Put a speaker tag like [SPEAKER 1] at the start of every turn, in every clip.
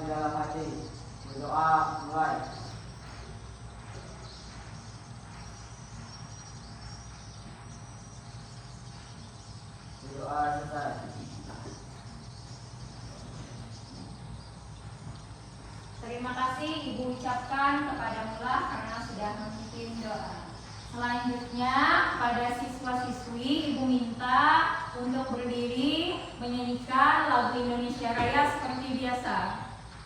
[SPEAKER 1] di dalam hati. Berdoa mulai. Berdoa selesai.
[SPEAKER 2] Terima kasih Ibu ucapkan kepada Mula karena sudah memimpin doa. Selanjutnya pada siswa-siswi Ibu minta untuk berdiri menyanyikan lagu Indonesia Raya seperti biasa.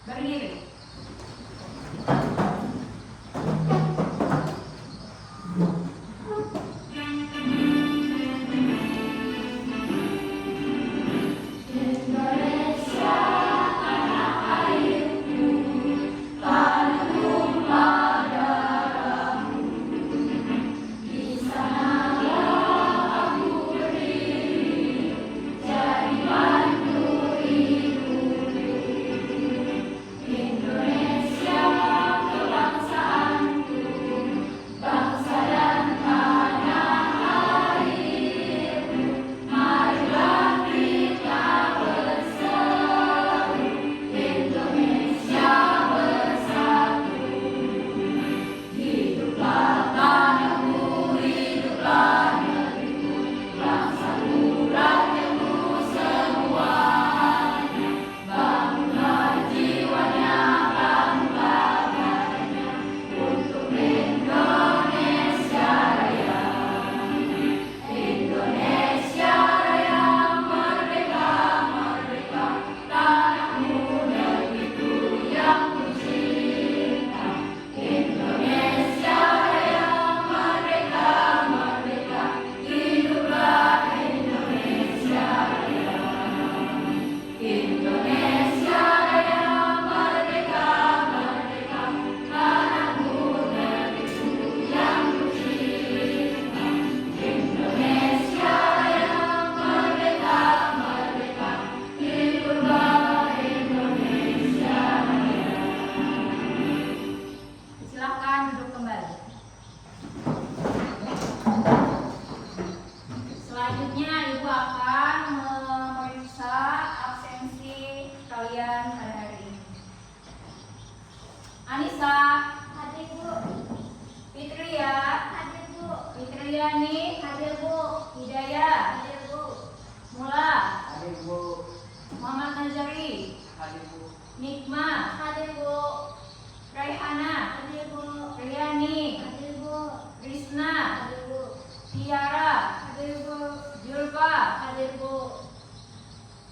[SPEAKER 2] Berdiri.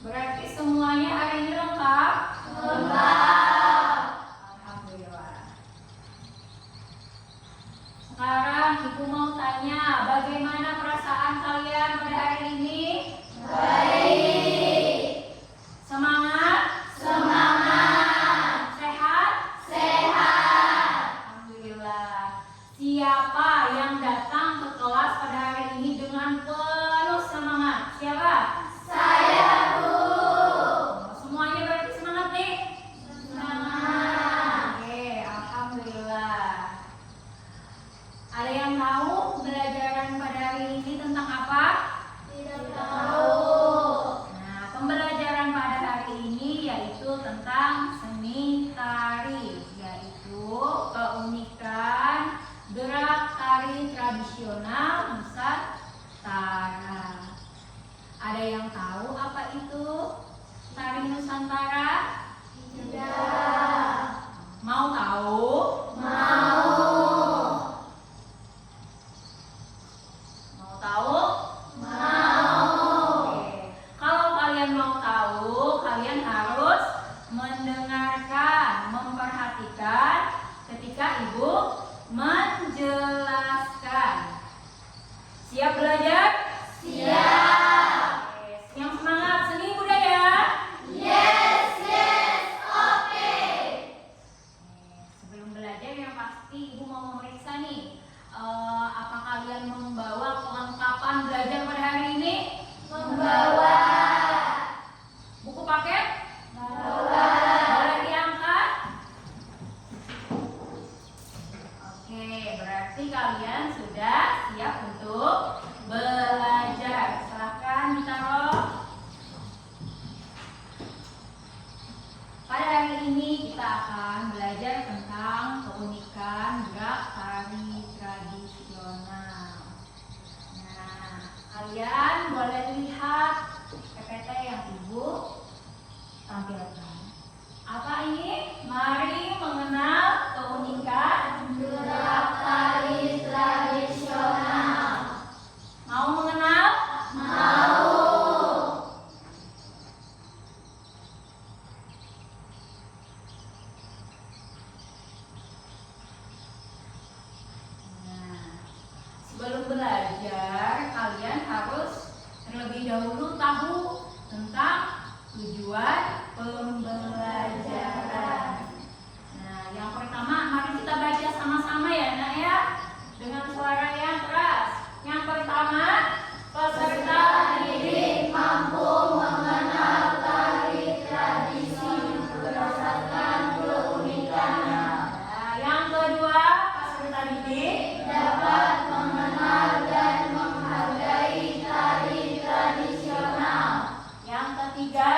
[SPEAKER 2] Berarti semuanya hari ini lengkap? Lengkap. Alhamdulillah. Sekarang Ibu mau tanya, bagaimana perasaan kalian pada hari ini? Baik. Semangat? Semangat. Sehat? Sehat. Alhamdulillah. Siapa yang datang ke kelas pada hari ini dengan penuh semangat? Siapa? Saya, Bu. Semuanya berarti semangat nih? kita akan belajar tentang keunikan gerak tari tradisional. Nah, kalian boleh lihat PPT yang Ibu tampilkan. Apa ini? Mari mengenal keunikan gerak tari tradisional. Mau mengenal? Mau. Sebelum belajar, kalian harus terlebih dahulu tahu tentang tujuan pembelajaran. Nah, yang pertama, mari kita baca sama-sama ya, Nak ya, dengan suara yang keras. Yang pertama, peserta didik mampu mengenal tari tradisi berdasarkan keunikannya. Nah, yang kedua, peserta didik dapat mengenal dan menghargai tari tradisional. Yang ketiga,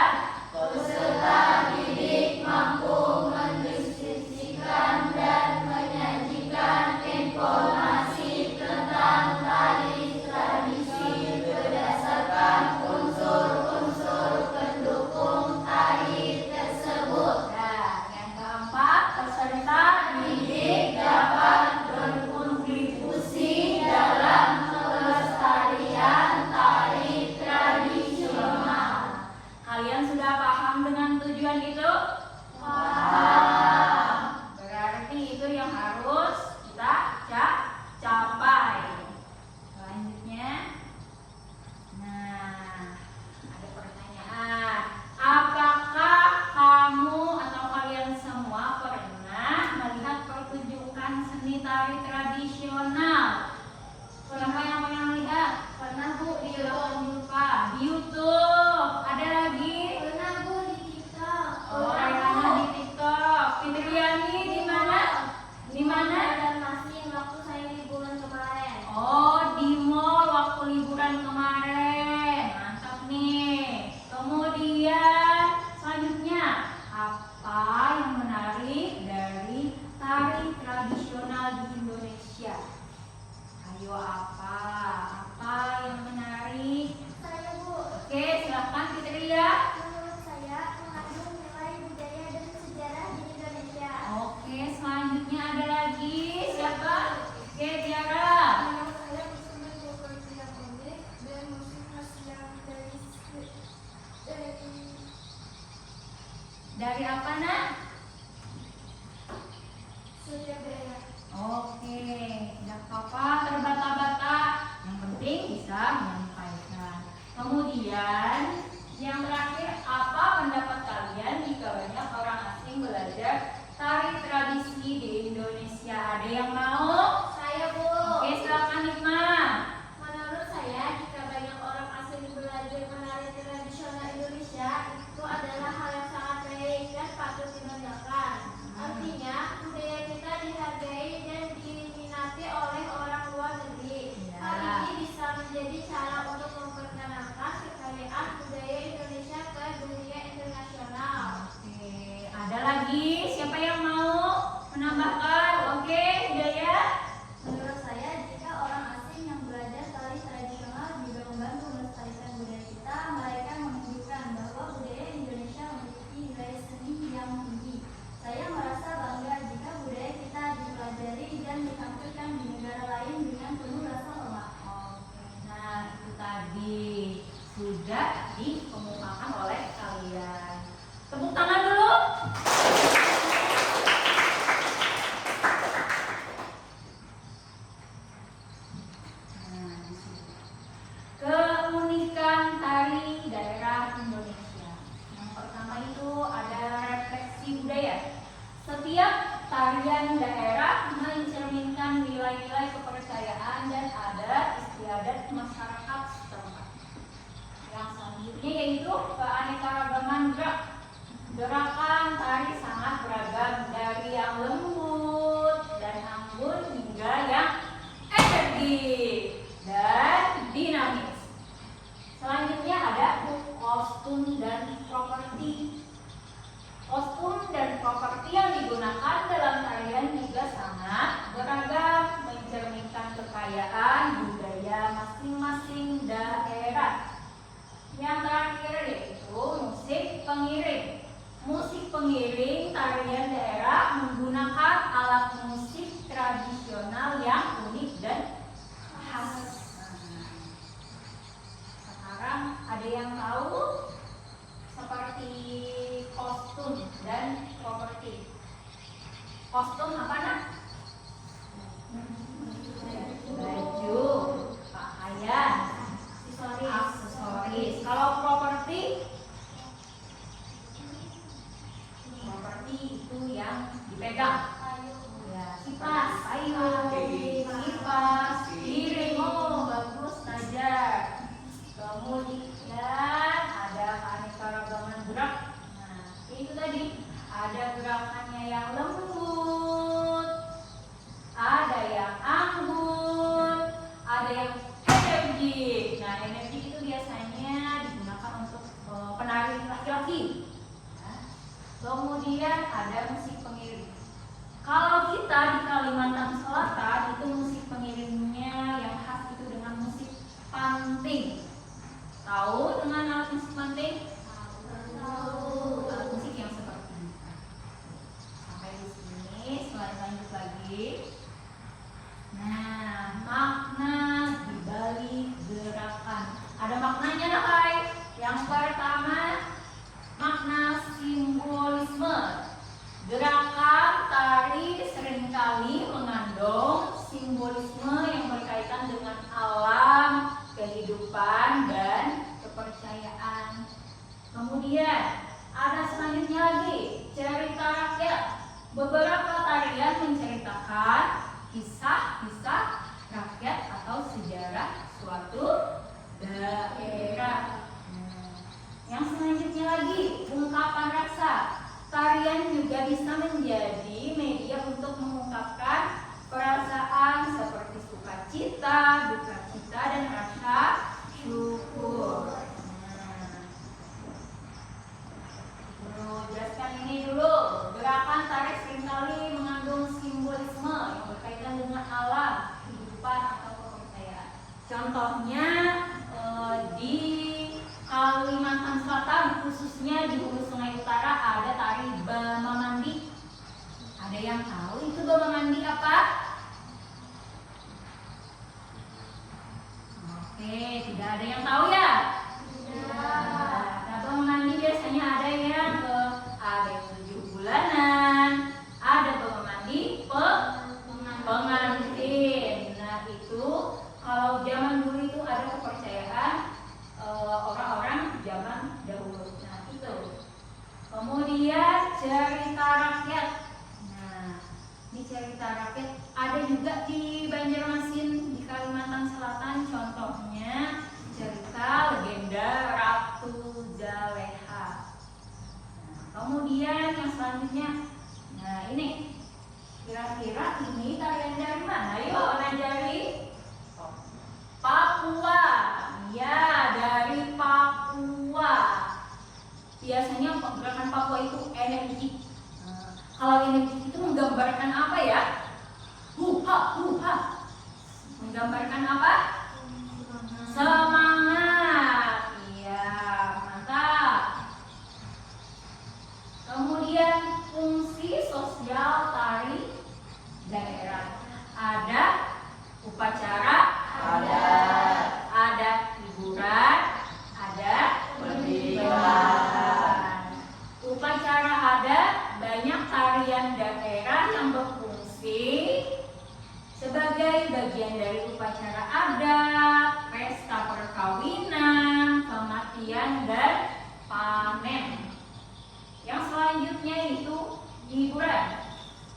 [SPEAKER 2] peserta didik mampu mendiskusikan dan menyajikan informasi tentang tari tradisi berdasarkan unsur-unsur pendukung tari tersebut. Nah, yang keempat, peserta didik dapat berkontribusi dalam pelestarian tari tradisional. Kalian sudah paham dengan tujuan itu? Paham. Berarti itu yang harus kita capai. Selanjutnya, nah, ada pertanyaan. Apakah kamu atau kalian semua pernah melihat pertunjukan seni tari tradisional? Siapa yang pernah melihat? Pernah Bu, di YouTube. Di YouTube. Ada lagi? Pernah Bu, di TikTok. Oh, Raihana di TikTok. Fitriani di mana? Di mana? Dan masih waktu saya liburan kemarin. Oh, di mall waktu liburan kemarin. Mantap nih. Kemudian selanjutnya, apa yang menarik dari tari tradisional di Indonesia? Ayo, apa yang menarik?
[SPEAKER 3] Saya Bu.
[SPEAKER 2] Oke, silakan Fitria.
[SPEAKER 3] Menurut saya mengandung nilai budaya dan sejarah di Indonesia.
[SPEAKER 2] Oke, selanjutnya ada lagi. Siapa? Oke, Tiara.
[SPEAKER 3] Menurut saya bisa menimbulkan yang unik dan musik khas yang
[SPEAKER 2] Dari apa, Nak?
[SPEAKER 3] setiap daerah.
[SPEAKER 2] Oke, tidak apa-apa terbata-bata. Yang penting bisa menyampaikan. Kemudian yang terakhir, apa pendapat kalian jika banyak orang asing belajar tari tradisi di Indonesia? Ada yang mau?
[SPEAKER 3] Saya Bu.
[SPEAKER 2] Oke, silakan Hikma.
[SPEAKER 3] Menurut saya jika banyak orang asing belajar menari tradisional Indonesia itu adalah hal yang sangat baik dan patut dibanggakan. Artinya budaya kita dihargai dan diminati oleh orang luar negeri.
[SPEAKER 2] Ya.
[SPEAKER 3] Hal ini bisa menjadi cara untuk memperkenalkan kekayaan budaya Indonesia ke dunia internasional.
[SPEAKER 2] Oke, ada lagi? Siapa yang mau menambahkan? Oke, Hidayah.
[SPEAKER 3] Menurut saya jika orang asing yang belajar tari tradisional juga membantu melestarikan budaya kita, mereka menunjukkan bahwa budaya Indonesia memiliki nilai seni yang tinggi. Saya merasa bangga jika budaya kita dipelajari dan ditampilkan di negara lain dengan penuh rasa hormat.
[SPEAKER 2] Oke, nah itu tadi sudah dikemukakan oleh kalian. Tepuk tangan dulu. Nah, di sini. Keunikan tari daerah Indonesia. Yang pertama itu ada refleksi budaya. Setiap tarian daerah mencerminkan nilai-nilai kepercayaan dan adat istiadat masyarakat setempat. Yang selanjutnya yaitu keanekaragaman gerak. Gerakan tari sangat beragam dari yang lembut dan anggun hingga yang energik dan dinamis. Selanjutnya ada kostum dan properti. Kostum dan properti itu yang dipegang?
[SPEAKER 3] Ayo.
[SPEAKER 2] Ya, kipas, ayo, kipas, piring, oh bagus Najar. Kemudian ada keanekaragaman gerak. Nah, itu tadi ada gerakannya yang lembut, ada yang anggun, ada yang energik. Nah, energik itu biasanya digunakan untuk penari laki-laki. Nah, kemudian ada musik pengiring. Kalau kita di Kalimantan Selatan itu musik pengiringnya yang khas itu dengan musik panting. Tahu dengan alat musik panting? Tahu. Alat musik yang seperti ini. Sampai di sini, lanjut lagi. Nah, makna di balik gerakan. Ada maknanya dah, Hai. Yang pertama, makna simbolisme. Gerakan tari seringkali mengandung simbolisme yang berkaitan dengan alam, kehidupan, dan kepercayaan. Kemudian ada selanjutnya lagi, cerita rakyat. Beberapa tarian menceritakan kisah-kisah rakyat atau sejarah suatu daerah. Yang selanjutnya lagi, ungkapan rasa. Tarian juga bisa menjadi media untuk mengungkapkan perasaan seperti sukacita, duka cita, dan rasa syukur. Jelaskan ini dulu. Gerakan tari seringkali mengandung simbolisme yang berkaitan dengan alam, kehidupan, atau kepercayaan. Contohnya di Kalimantan Selatan, khususnya di Hulu Sungai Utara, ada tari Bama Mandi. Ada yang tahu itu Bama Mandi apa? Oke, tidak ada yang tahu ya? Nah, Bama Mandi biasanya ada yang ada yang 7 bulanan, ada Bama Mandi pengantin. Nah, itu kalau zaman dulu itu ada kepercayaan orang-orang zaman dahulu. Nah, itu. Kemudian cerita rakyat. Nah, di cerita rakyat ada juga di Banjarmasin, di Kalimantan Selatan. Contohnya cerita legenda Ratu Zaleha. Nah, kemudian yang selanjutnya, nah ini kira-kira ini tarian dari mana? Ayo Najari. Papua. Ya, dari Papua. Biasanya gerakan Papua itu energik. Kalau energik itu menggambarkan apa ya? Huha. Menggambarkan apa? Semangat. Iya, mantap. Kemudian fungsi sosial tari daerah. Ada upacara, ada hiburan, ada pendidikan. Upacara ada, banyak tarian daerah yang berfungsi sebagai bagian dari upacara adat, pesta perkawinan, kematian, dan panen. Yang selanjutnya itu hiburan.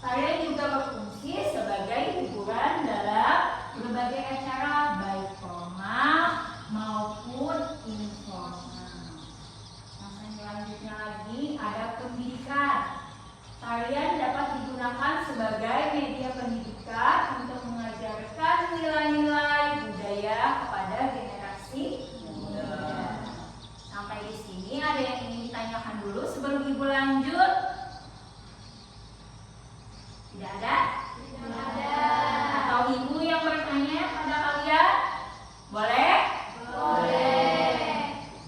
[SPEAKER 2] Tarian juga berfungsi sebagai hiburan dalam berbagai acara baik formal maupun informal. Yang selanjutnya lagi ada pendidikan. Tarian dapat digunakan sebagai media pendidikan untuk mengajarkan nilai-nilai budaya kepada generasi muda. Sampai di sini ada yang ingin ditanyakan dulu sebelum Ibu lanjut? Tidak ada?
[SPEAKER 3] Tidak ada.
[SPEAKER 2] Atau Ibu yang bertanya pada kalian? Boleh?
[SPEAKER 3] Boleh.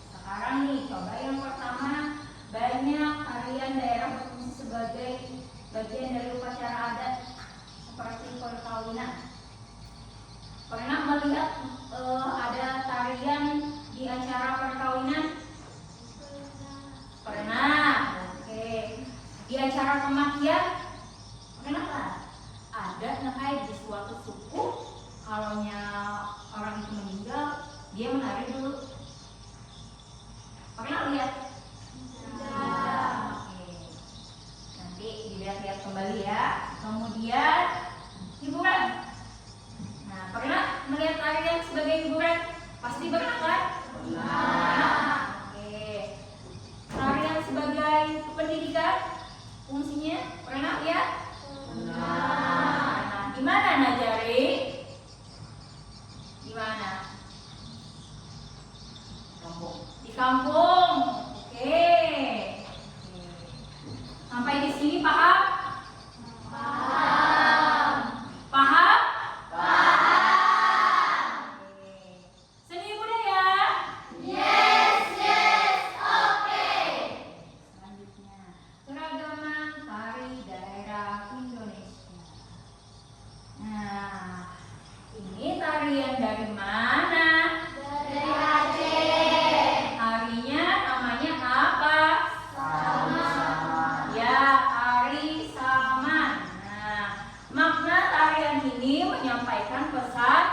[SPEAKER 2] Sekarang nih, coba yang pertama, banyak tarian daerah berfungsi sebagai bagian dari upacara adat seperti perkawinan. Pernah melihat ada tarian di acara perkawinan? Pernah. Oke. Di acara kematian? Pernah kan? Ada di suatu suku, kalau orang itu meninggal, dia menari dulu. Pernah lihat?
[SPEAKER 3] Tidak.
[SPEAKER 2] Oke. Nanti di Dilihat-lihat kembali ya. Kemudian hiburan. Nah, pernah melihat tarian sebagai hiburan? Pasti pernah kan? Pernah. Oke. Tarian sebagai pendidikan, fungsinya pernah ya? Nah, di mana Najari? Di mana?
[SPEAKER 1] Kampung.
[SPEAKER 2] Di kampung. Oke. Sampai di sini paham? Paham. Paham? Paham. Oke. Seni budaya? Yes, oke. Selanjutnya, keragaman tari daerah Indonesia. Nah, ini tarian dari mana?
[SPEAKER 3] Dari Aceh.
[SPEAKER 2] Tarinya namanya apa? Ya, tari saman. Nah, makna tarian ini menyampaikan pesan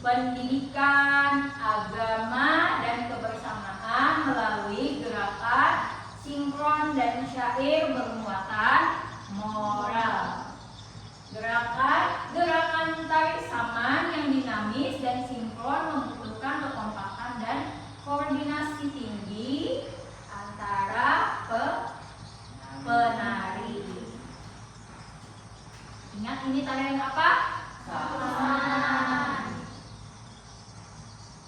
[SPEAKER 2] pendidikan, agama, dan kebersamaan melalui gerakan sinkron dan syair bermuatan moral. Gerakan tari saman yang dinamis dan sinkron membutuhkan kekompakan dan koordinasi tinggi antara penari. Ingat ini tarian apa? Saman.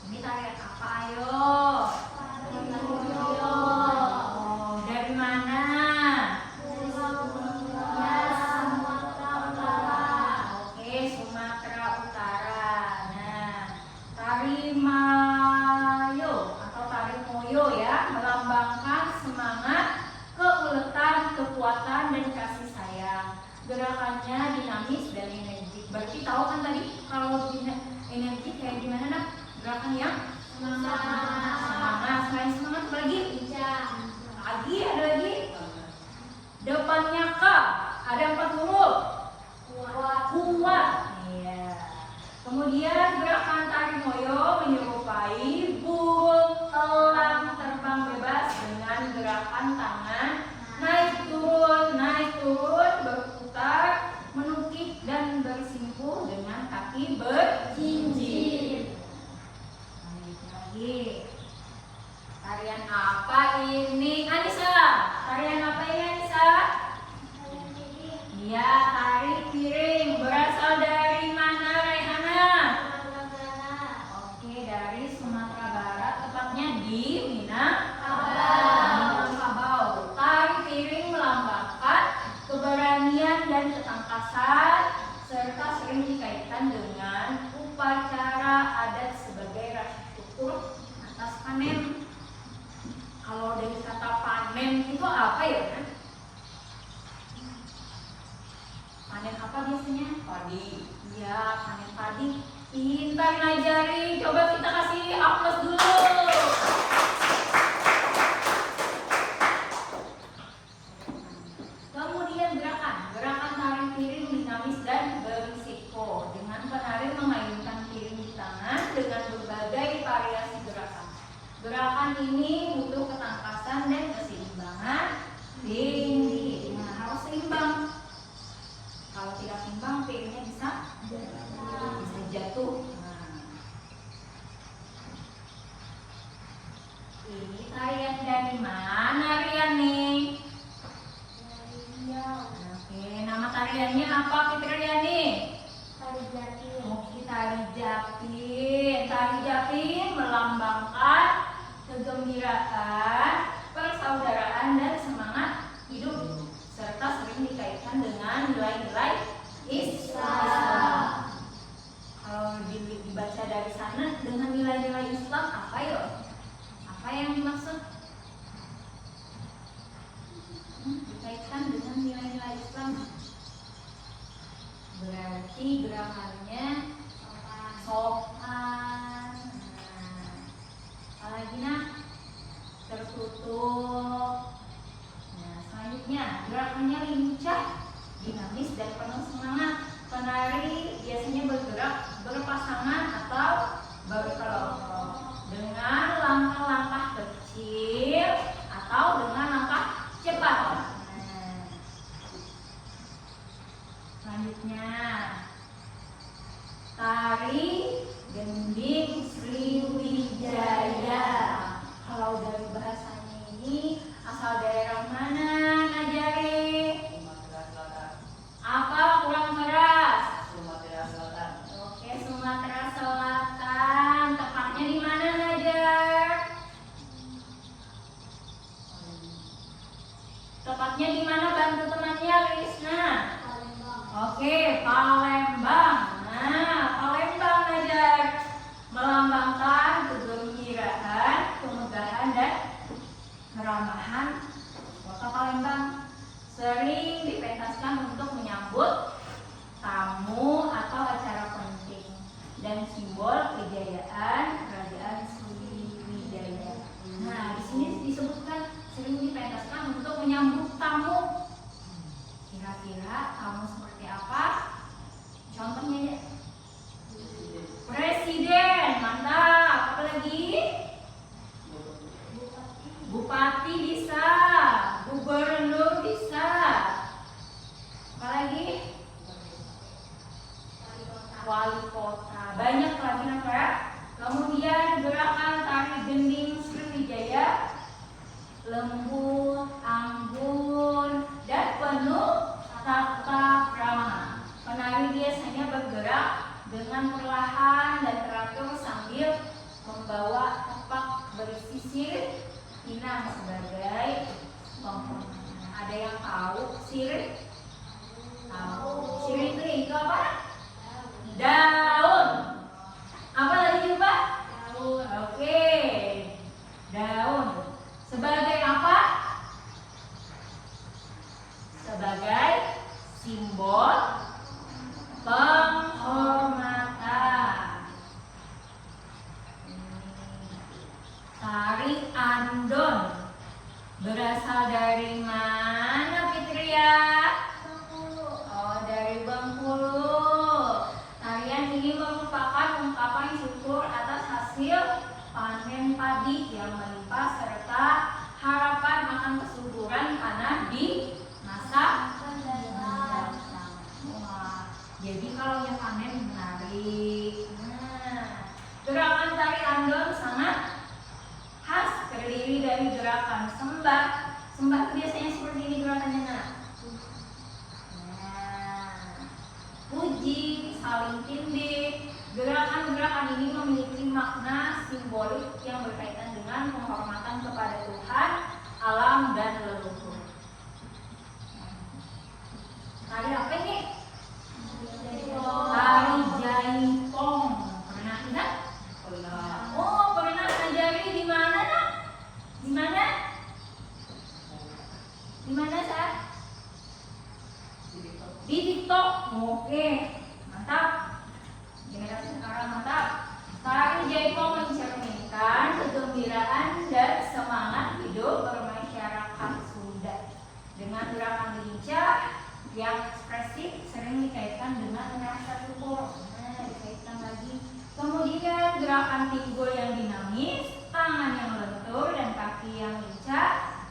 [SPEAKER 2] Ini tarian apa? Ayo. Oh, dari mana? Oke, Sumatera Utara. Nah, tari Mayo atau tari Moyo ya, melambangkan semangat, keuletan, kekuatan, dan kasih sayang. Gerakannya dinamis dan energik. Berarti tahu kan tadi kalau energik kayak gimana nak? Gerakan yang semangat. Selain semangat apa lagi? Lagi ada lagi. Depannya K ada 4 huruf. Kuat. Iya. Kemudian gerakan tari Moyo menyerupai burung elang terbang bebas dengan gerakan tangan naik turun, berputar, menukik dan bersimpuh dengan kaki berjinjit. Lanjut lagi. Tarian apa ini? Anissa, tarian apa ini Anissa? Iya, tari piring. Berasal dari mana Raihana? Oke, dari Sumatera Barat, tepatnya di Minangkabau. Tari piring melambangkan keberanian dan ketangkasan serta sering dikaitkan dengan upacara adat sebagai rasa syukur atas panen. Kalau dari kata panen itu apa ya kan? Panen apa biasanya?
[SPEAKER 1] Padi.
[SPEAKER 2] Iya, panen padi. Pintar Najari, coba kita kasih aplaus dulu. Kemudian gerakan tari piring dinamis dan berisiko dengan penari mengayunkan piring di tangan dengan berbagai variasi gerakan. Gerakan ini butuh ketangkasan dan keseimbangan tinggi. Nah, harus seimbang. Kalau tidak seimbang, piringnya bisa jatuh. Nah. Ini tarian dari mana Rian nih? Oke, nama tariannya apa Fitri Riani? Oke, tari Japin. Tari Japin melambangkan kegembiraan, persaudaraan, dan semangat hidup, serta sering dikaitkan dengan nilai-nilai Islam. Kalau dibaca dari sana dengan nilai-nilai Islam apa ya? Apa yang dimaksud? Dikaitkan dengan nilai-nilai Islam. Berarti gerakannya sopan. Apalagi nak? Tertutup. Nah, selanjutnya gerakannya lincah, dinamis, dan penuh semangat. Penari biasanya bergerak berpasangan atau berkelompok dengan langkah-langkah kecil atau dengan langkah cepat. Nah, Selanjutnya tari gending Sriwijaya. Kalau dari bahasanya ini asal daerah mana, Najari?
[SPEAKER 1] Sumatera Selatan.
[SPEAKER 2] Apa kurang keras?
[SPEAKER 1] Sumatera Selatan.
[SPEAKER 2] Oke, Sumatera Selatan. Tepatnya di mana, Najar? Tepatnya di mana, bantu temannya, Krisna?
[SPEAKER 3] Palembang.
[SPEAKER 2] Oke, Palembang. Nah, Palembang, Najar, melambangkan kegembiraan, kemegahan, dan keramahan kota Palembang. Sering dipentaskan untuk menyambut tamu atau acara penting dan simbol kejayaan kerajaan Sriwijaya. Nah, di sini disebutkan sering dipentaskan untuk menyambut tamu. Kira-kira tamu seperti apa? Contohnya ya. Presiden, mantap. Apa lagi? Bupati bisa, gubernur bisa. Apa lagi? Wali kota. Banyak lagi, Nafra. Kemudian gerakan tari gending Sriwijaya, lembut, anggun, dan penuh tata krama. Penari biasanya bergerak dengan perlahan dan teratur sambil membawa tepak berisi sirip pinang sebagai penghormatan. Ada yang tahu sirip? Tahu. Sirip itu apa? Daun. Apa lagi coba?
[SPEAKER 3] Daun.
[SPEAKER 2] Oke. Daun. Sebagai apa? Sebagai simbol penghormatan. Tari andon berasal dari mana, Fitria?
[SPEAKER 3] Bengkulu.
[SPEAKER 2] Oh, dari Bengkulu. Tarian ini merupakan ungkapan syukur atas hasil panen padi yang melimpah serta harapan akan kesuburan tanah di masa mendatang. Wah, jadi kalau yang panen menarik. Nah, gerakan tari andon sangat khas, terdiri dari gerakan sembah. Sembah itu biasanya seperti ini gerakannya, Nak. Puji, saling tindih. Gerakan-gerakan ini memiliki makna simbolik yang berkaitan dengan penghormatan kepada Tuhan, alam, dan leluhur. Tari apa ini? Tari jaipong. Pernah ingat?
[SPEAKER 1] Pernah.
[SPEAKER 2] Oh, pernah ngajari di mana, Nak? Di mana? Di mana, Sat? Di TikTok. Oke, mantap. Generasi sekarang mantap. Tari jaipong mencerminkan kegembiraan dan semangat hidup bermasyarakat Sunda. Dengan gerakan lincah yang ekspresif sering dikaitkan dengan rasa syukur. Nah, dikaitkan lagi. Kemudian gerakan pinggul yang dinamis, tangan yang lentur, dan kaki yang lincah.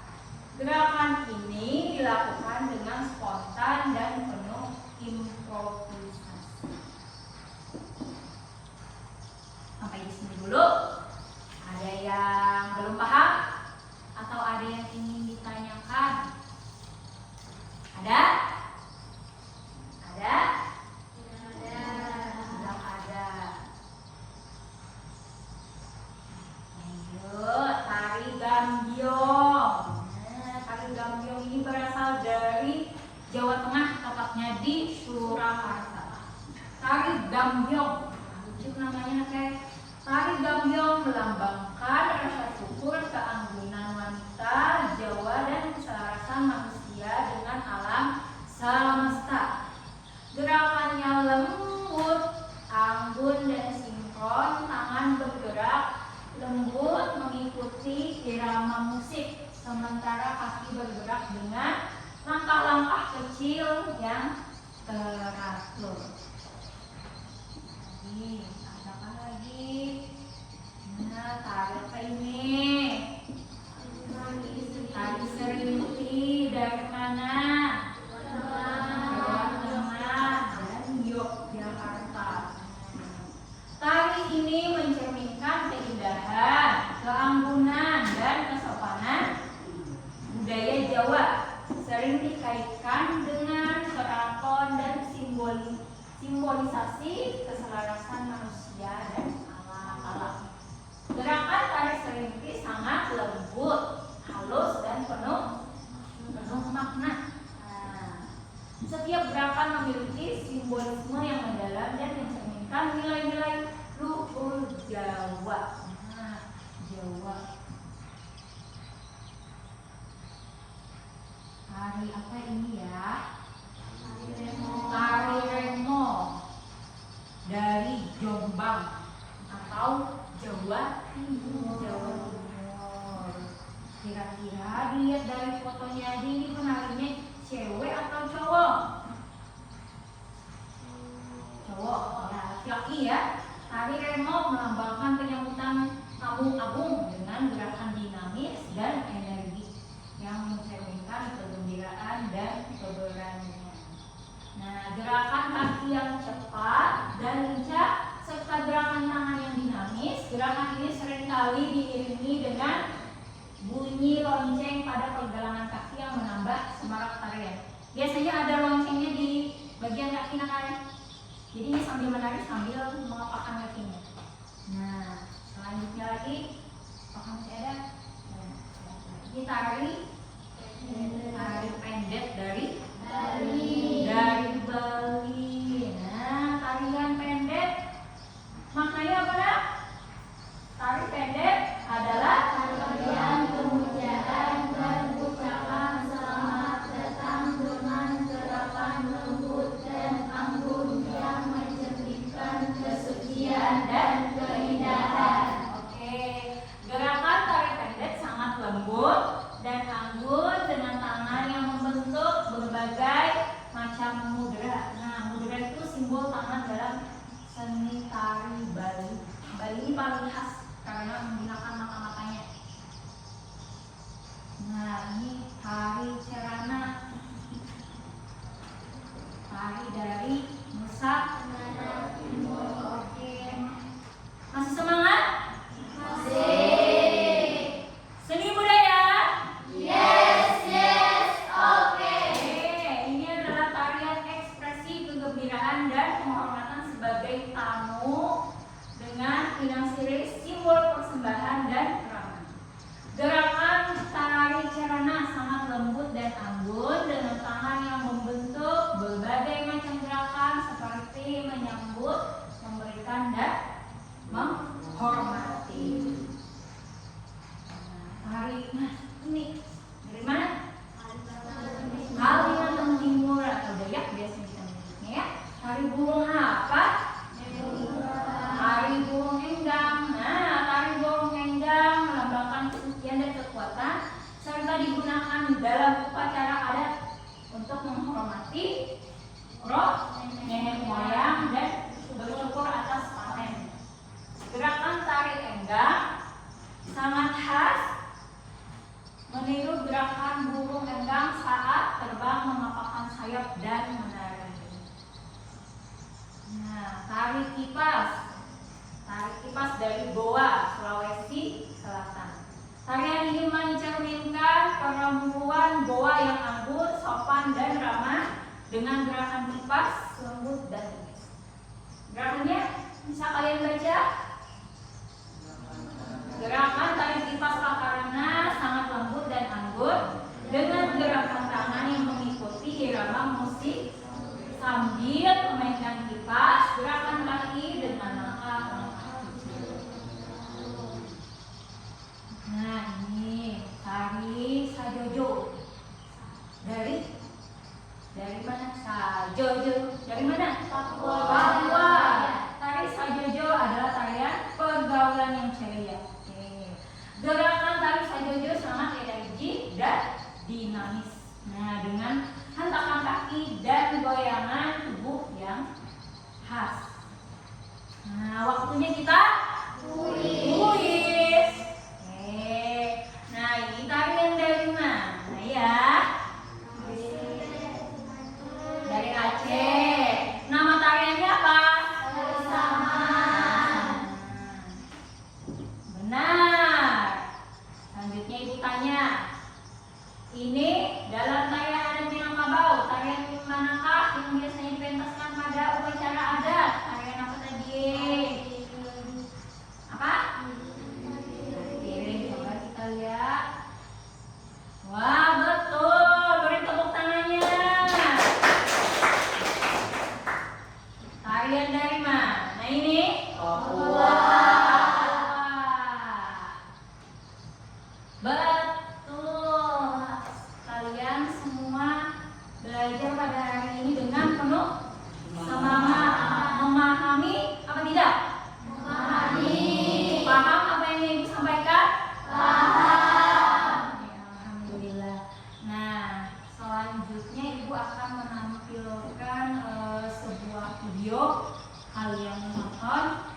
[SPEAKER 2] Gerakan ini dilakukan dengan spontan dan penuh improvisasi. Sampai di sini dulu. Ada yang belum paham atau ada yang ingin ditanyakan? Ada? Ada? Tidak ada. Lanjut, tari gambyong. Nah, tari gambyong ini berasal dari Jawa Tengah, tepatnya di Surakarta. Tari gambyong, lucu namanya, kayak tari gambyong melambangkan rasa syukur, keanggunan wanita Jawa, dan keselarasan manusia dengan alam semesta. Gerakannya lembut, anggun, dan sinkron. Tangan bergerak lembut mengikuti irama musik, sementara kaki bergerak dengan langkah-langkah kecil yang teratur. Ini ada apa lagi? Nah, tari apa ini? Tari Serimpi. Dari mana? Jawa Tengah. simbolisasi keselarasan manusia dan alam. Gerakan tari serintis sangat lembut, halus dan penuh makna. Setiap gerakan memiliki simbolisme yang mendalam dan mencerminkan nilai-nilai luhur Jawa. Jawa. Tari apa ini ya? Tari Remo dari Jombang atau Jawa Timur. Kira-kira dilihat dari fotonya aja ini penarinya cewek atau cowok? Cowok, ya laki-laki ya. Tari Remo melambangkan penyambutan tamu agung dengan gerakan dinamis dan energi yang mencerminkan kegembiraan dan keberanian. Nah, gerakan kaki yang cepat dan lincah serta gerakan tangan yang dinamis, gerakan ini seringkali diiringi dengan bunyi lonceng pada pergelangan kaki yang menambah semarak tarian. Biasanya ada loncengnya di bagian kaki kalian. Jadi ini sambil menari sambil mengepakkan kakinya. Nah, selanjutnya lagi, apakah masih ada? Ini tari pendek dari Bali. Nah, tarian pendek maknanya apa nak? Tari pendek adalah tarian pemujaan dan ucapan selamat datang dengan gerakan lembut dan anggun yang mencerminkan kesucian dan keindahan. Oke, gerakan tari pendek sangat lembut dan anggun dengan tangan yang membentuk berbagai macam mudra. Nah, mudra itu simbol tangan dalam seni tari Bali. Bali ini paling khas karena menggunakan mata-matanya. Nah, ini tari Cerana, tari dari Nusa Tenggara Timur. Oke, masih semangat? Masih. Seni budaya? Yes, oke. Ini adalah tarian ekspresi kegembiraan dan penghormatan sebagai tamu dengan pinang sirih, simbol persembahan dan keramat. Gerakan tari Cerana sangat lembut dan anggun dengan tangan yang membentuk berbagai macam gerakan seperti menyambut, memberikan dan menghormati. Tari, nah ini dari mana? Kalimantan Timur atau Dayak biasanya kita menyebutnya ya. Tari burung apa? Tari burung enggang. Nah, tari burung enggang melambangkan kesucian dan kekuatan serta digunakan dalam upacara adat untuk menghormati roh nenek moyang dan bersyukur atas panen. Gerakan tari enggang sangat khas meniru gerakan burung enggang saat terbang mengepakkan sayap dan menari. Nah, tari kipas. Tari kipas dari Goa, Sulawesi Selatan. Tarian ini mencerminkan perempuan Goa yang anggun, sopan dan ramah dengan gerakan kipas lembut dan tegas. Gerakannya bisa kalian baca. Gerakan tari kipas Pakarana sangat lembut dan anggun dengan gerakan tangan yang mengikuti irama musik sambil memainkan kipas, gerakan kaki dengan langkah. Nah, ini tari Sajojo dari mana? Sajojo dari mana? Papua. Tari Sajojo adalah tarian pergaulan yang ceria. Gerakan tari Sajojo sangat energi dan dinamis. Nah, dengan hentakan kaki dan goyangan tubuh yang khas. Nah, waktunya kita kuis. Nah, ini tarian dari mana ya? Dari Aceh. Nama tariannya apa? Saman. Benar. Selanjutnya ibu tanya, ini dalam tarian adat Minangkabau, tarian manakah yang biasanya dipentaskan pada upacara video kalian menonton.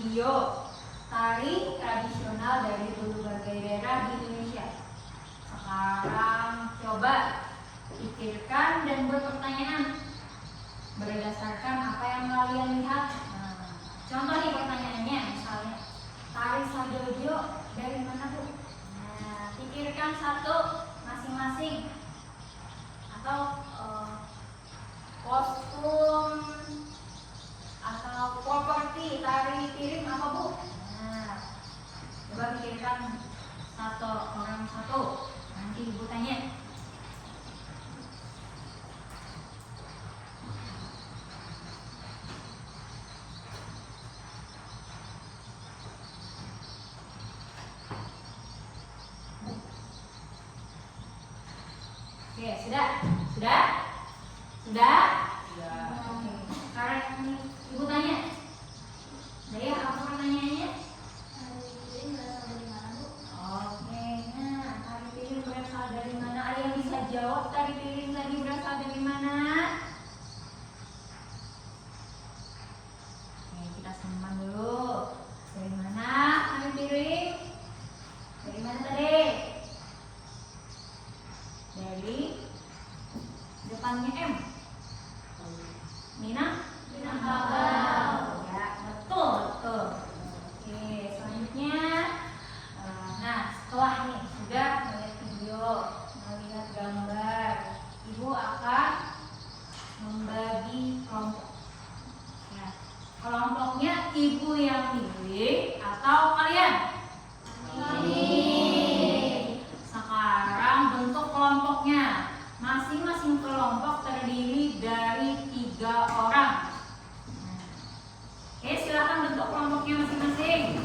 [SPEAKER 2] video tari tradisional dari berbagai daerah di Indonesia. Sekarang coba pikirkan dan buat pertanyaan berdasarkan apa yang kalian lihat. Contoh nih pertanyaannya, misalnya tari Sajojo dari mana tuh? Nah, pikirkan satu masing-masing. Atau kostum atau properti tari piring apa bu? Nah, coba pikirkan satu orang satu. Nanti ibu tanya. Oke, sudah? Sudah? Sudah? Oke. Sekarang ibu tanya. Udah ya, apa pertanyaannya?
[SPEAKER 3] Tari piring berasal dari mana, Bu?
[SPEAKER 2] Oke, nah tari piring berasal dari mana? Ada yang bisa jawab tari piring tadi berasal dari mana? Oke, kita simpan dulu. Dari mana tari piring? Dari mana tadi? Dari depannya M. Minangkabau. Ya, betul, betul. Oke, selanjutnya. Nah, setelah nih sudah melihat video, melihat gambar, ibu akan membagi kelompok. Ya, kelompoknya ibu yang pilih atau kalian? Sekarang bentuk kelompoknya. Masing-masing kelompok terdiri dari 3 orang. Oke, silakan bentuk kelompoknya masing-masing.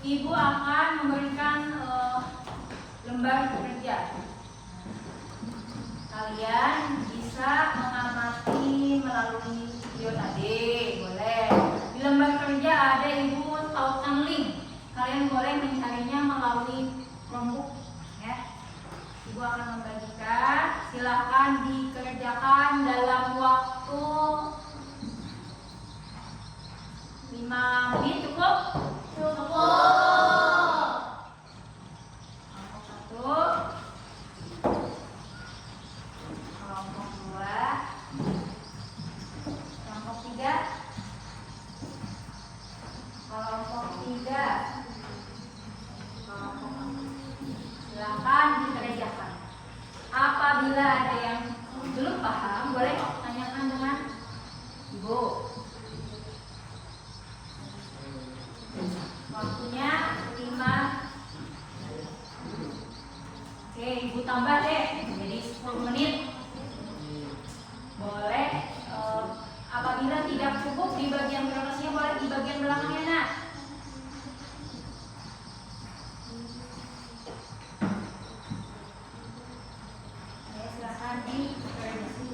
[SPEAKER 2] Ibu akan memberikan lembar kerja. Kalian bisa mengamati melalui video tadi, boleh. Di lembar kerja ada ibu tautan link. Kalian boleh mencarinya melalui Chromebook, ya. Ibu akan membagikan. Silakan dikerjakan dalam waktu 5 menit cukup? Kelompok 1, kelompok 2, kelompok 3, kelompok 3, kelompok 4. Silakan dikerjakan. Apabila ada yang belum paham, boleh tanyakan dengan ibu. Waktunya 5. Oke, ibu tambah deh jadi 10 menit. Boleh apabila tidak cukup di bagian berapasnya, boleh di bagian belakangnya, nak. Oke, silakan dikerjakan.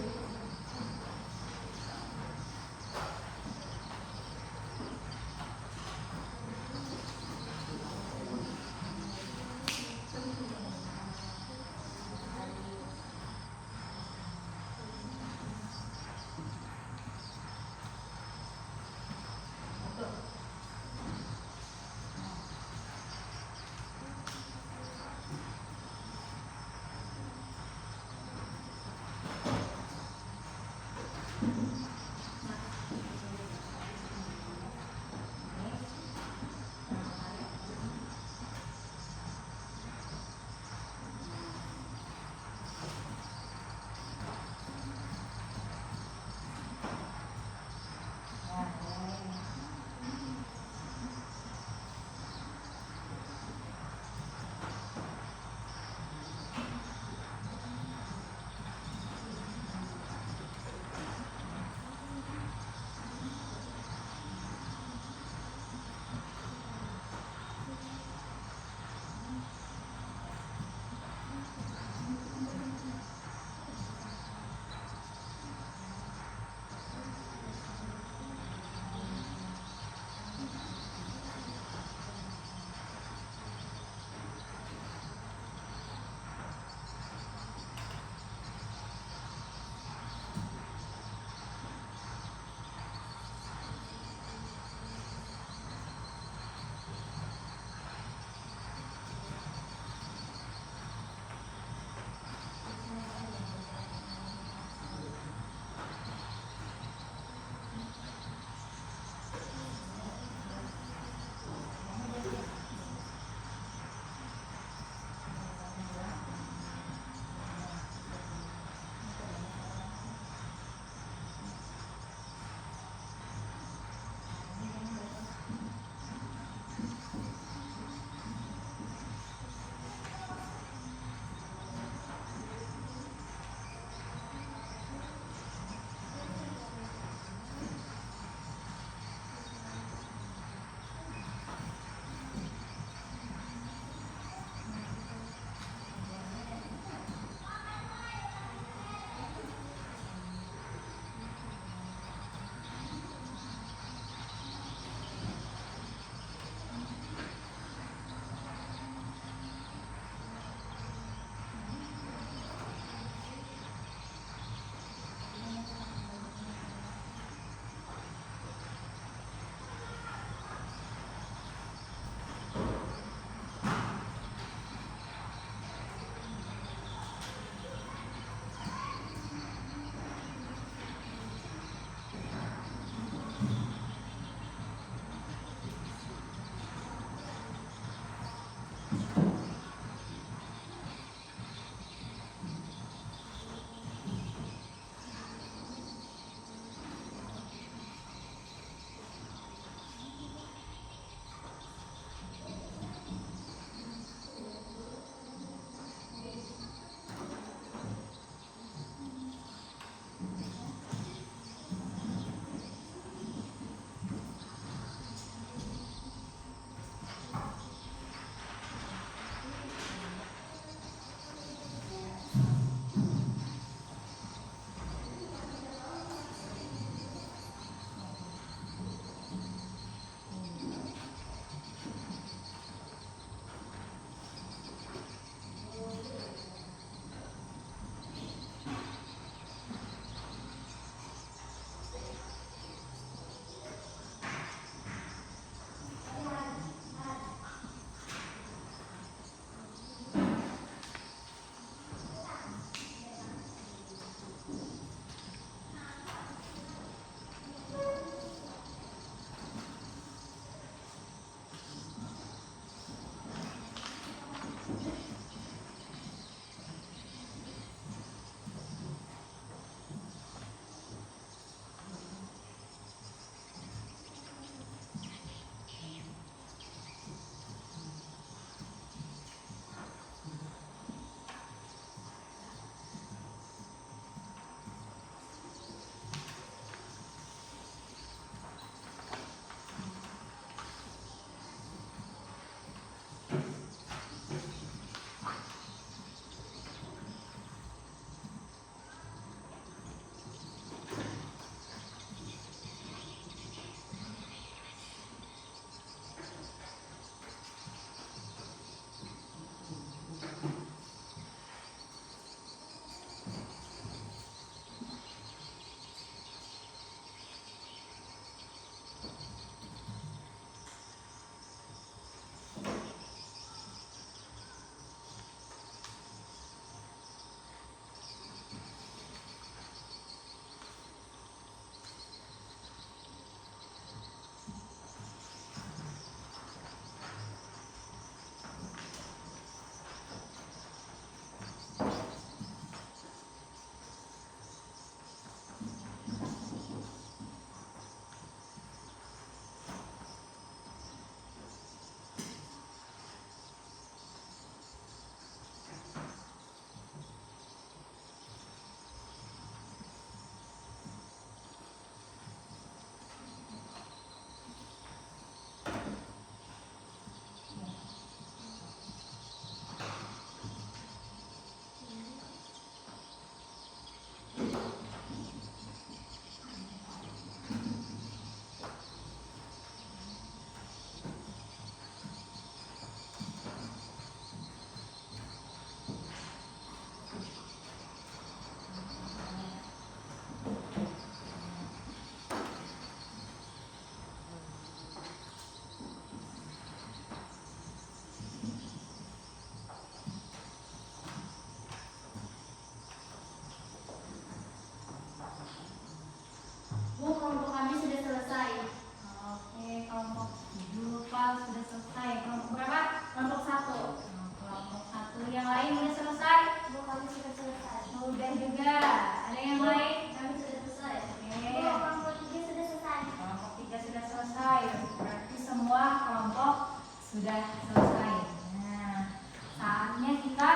[SPEAKER 2] 3. Ada yang lain?
[SPEAKER 3] Kami sudah selesai.
[SPEAKER 2] Oke.
[SPEAKER 3] Kelompok 3 sudah selesai.
[SPEAKER 2] Kelompok 3 sudah selesai. Berarti semua kelompok sudah selesai. Nah, saatnya kita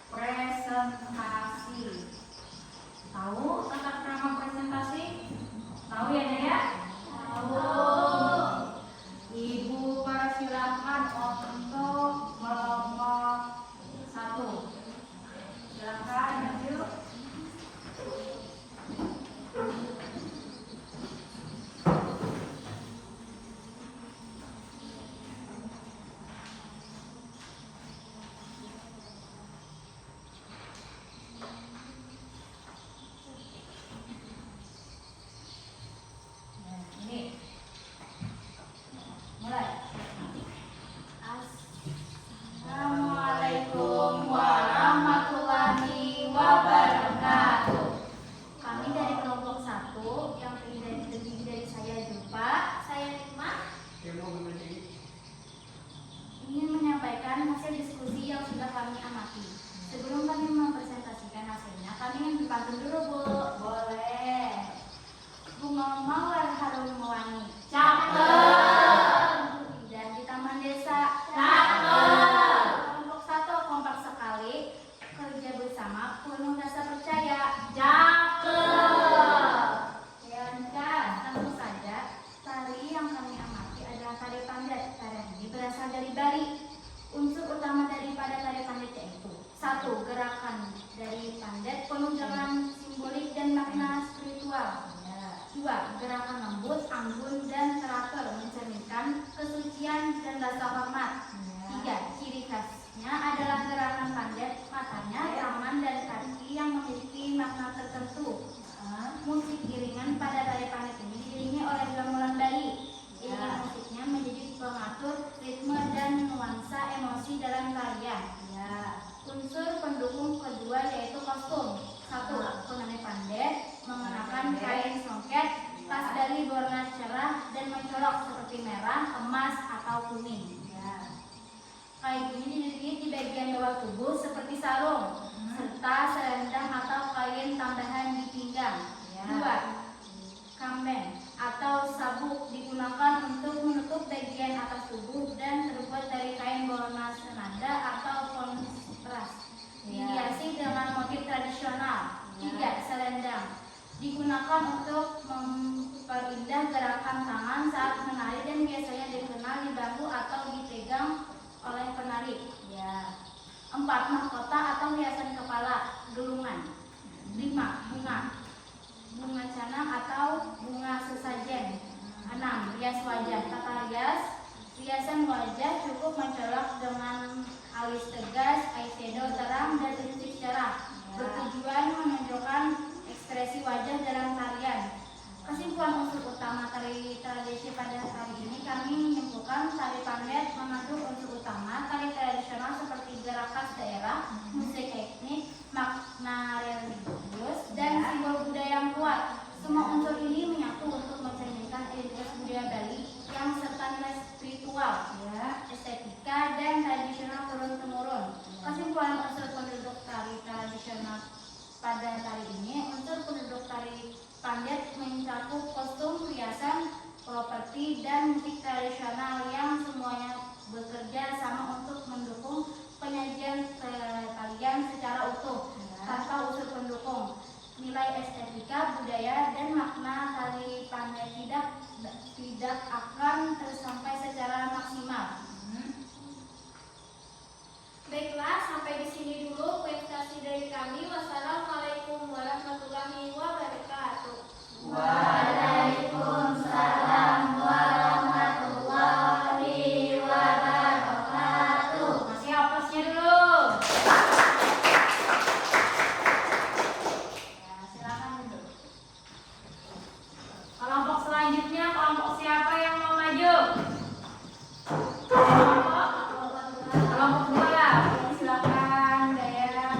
[SPEAKER 2] presentasi. Tahu tata krama presentasi? Tahu ya, Naya? Tahu. Ibu persilakan untuk kelompok 1. Silakan, maju. Nah, ini. Mulai. Assalamualaikum warahmatullahi wabarakatuh.
[SPEAKER 3] Kami dari kelompok 1 yang terdiri dari saya Julfa, saya Nikma, ingin menyampaikan hasil diskusi yang sudah kami amati. Sebelum kami mempresentasikan hasilnya, kami ingin berpantun dulu, Bu.
[SPEAKER 2] Boleh.
[SPEAKER 3] Bunga mawar harum mewangi,
[SPEAKER 2] Cakep.
[SPEAKER 3] dan di taman desa.
[SPEAKER 2] Cakep.
[SPEAKER 3] Kelompok 1 kompak sekali, kerja bersama, penuh rasa percaya.
[SPEAKER 2] Cakep. Lancar.
[SPEAKER 3] Tentu saja, tari yang kami amati adalah tari pandet. Tarian ini berasal dari Bali. Unsur utama daripada tari pandet yaitu 1. Gerakan dari pandet penuh dengan simbolik dan makna spiritual. 2. Gerakan lembut, anggun, dan teratur mencerminkan kesucian dan rasa hormat. 3. Ciri khasnya adalah gerakan pandet, matanya, tangan, dan kaki yang memiliki makna tertentu. Musik giringan pada tari pandet ini diiringi oleh gamelan Bali. Iringan musiknya menjadi pengatur ritme dan nuansa emosi dalam tarian. Unsur pendukung kedua yaitu kostum. 1. Penari pandet mengenakan kain songket, tas dari berwarna cerah dan mencolok seperti merah, emas, atau kuning. Kain ini dililit di bagian bawah tubuh seperti sarung, serta selendang atau kain tambahan di pinggang. 2. Kambeng atau sabuk digunakan untuk menutup bagian atas tubuh dan terbuat dari kain berwarna senada atau kontras, dihiasi dengan motif tradisional. 3. Selendang digunakan untuk memperindah gerakan tangan saat menari dan biasanya dikenal di bahu atau dipegang oleh penari. 4. Mahkota atau hiasan kepala, gelungan. 5. Bunga canang atau bunga sesajen. 6. Rias wajah. Tata rias, riasan wajah cukup mencolok dengan alis tegas, eyeshadow terang, dan lipstik cerah, bertujuan menunjukkan ekspresi wajah dalam tarian. Kesimpulan unsur utama tari tradisi pada hari ini, kami menyimpulkan tari pandet mengandung unsur utama tari tradisional seperti gerak khas daerah, musik etnik, makna religius, dan simbol budaya yang kuat. Semua unsur ini menyatu untuk mencerminkan identitas budaya Bali yang serta nilai spiritual, estetika, dan tradisional turun-temurun. Kesimpulan unsur penduduk tari tradisional pada tari ini, unsur penduduk tari pandet mencakup kostum, riasan, properti, dan musik tradisional yang semuanya bekerja sama untuk mendukung penyajian tarian secara utuh. Tanpa unsur pendukung, nilai estetika, budaya, dan makna tari pandet tidak akan tersampai secara maksimal.
[SPEAKER 4] Baiklah, sampai di sini dulu presentasi dari kami. Wassalamualaikum warahmatullahi wabarakatuh.
[SPEAKER 2] Waalaikumsalam warahmatullahi wabarakatuh. Masih hapusnya dulu. Ya, silakan duduk. Kelompok selanjutnya, kelompok siapa yang mau maju? Kelompok 2. Silakan, Daya.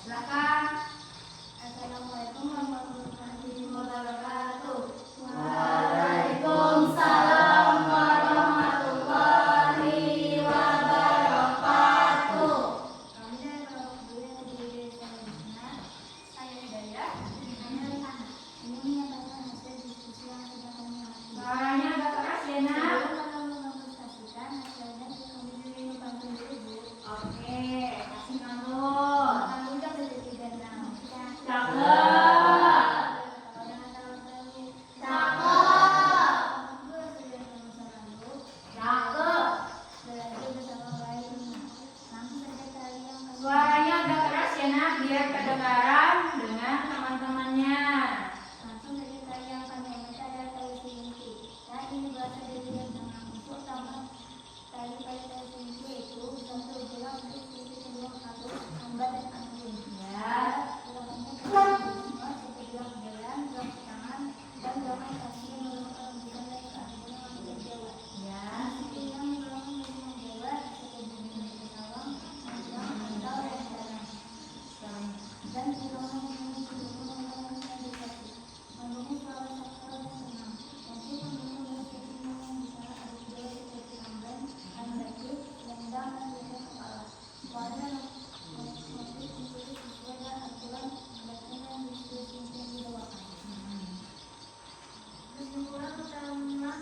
[SPEAKER 2] Silakan.
[SPEAKER 3] Assalamualaikum warahmatullahi wabarakatuh.
[SPEAKER 2] Waalaikumsalam warahmatullahi wabarakatuh.
[SPEAKER 3] Kami dari kelompok 2 yang terdiri dari saya Hidayah, saya Rihana. Ini menyatakan hasil diskusi yang sudah kami lakukan.
[SPEAKER 2] Suaranya agak keras ya, Nak.
[SPEAKER 3] Sebelum kami mengomunikasikan hasilnya, kami juga ingin membantu dulu.
[SPEAKER 2] Oke, kasih nomor.
[SPEAKER 3] Kami udah berdiri dan enam.
[SPEAKER 2] Cakep. Cakep. Suaranya agak keras ya, Nak, biar kedengaran dengan teman-temannya.
[SPEAKER 3] Langsung saja tadi yang kami baca adalah tali selinci. Dan ini berasal dari yang utama tali pada tali selinci itu bentuk jelas untuk sisi kedua satu lambat dan angin.
[SPEAKER 2] Ya.
[SPEAKER 3] Ulangannya semua seperti gelang jalan, gelang tangan, dan gelang kaki yang merupakan rujukan dari keahlian manusia Jawa.
[SPEAKER 2] Ya.
[SPEAKER 3] Seperti yang gelang manusia Jawa seperti bunyi pesawang, gelang mental dan jalan. Dan gelang mempunyai mempunyai suara sakral dan tenang. Masih mempunyai musik yang bisa adu jauh seperti amban, andaki, lendang, dan juga kepala. Warna motif ditulis sesuai dengan aturan batin yang disimpan di bawah. Kesimpulan utama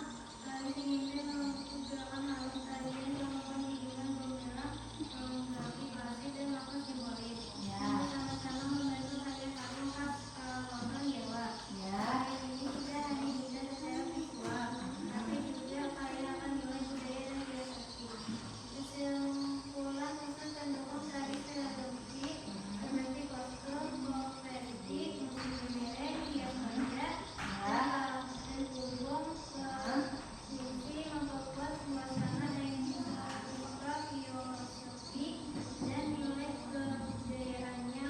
[SPEAKER 3] tali selinci mengumpulkan halus tarian yang menunjukkan peminat, melengkapi basi dan makna simbolis.
[SPEAKER 2] Ya.
[SPEAKER 3] Yang bersama-sama membantu karya-karya khas lontong Jawa.
[SPEAKER 2] Ya.
[SPEAKER 3] Tari ini tidak hanya bisa secara visual, tapi juga kaya akan nilai budaya dan filosofi. Kesimpulan untuk mendukung tari filosofi seperti kostum, konversi, musik bendera, hias wajah, dan punggung sisi memperkuat suasana dengan membuka filosofi dan nilai kebudayaannya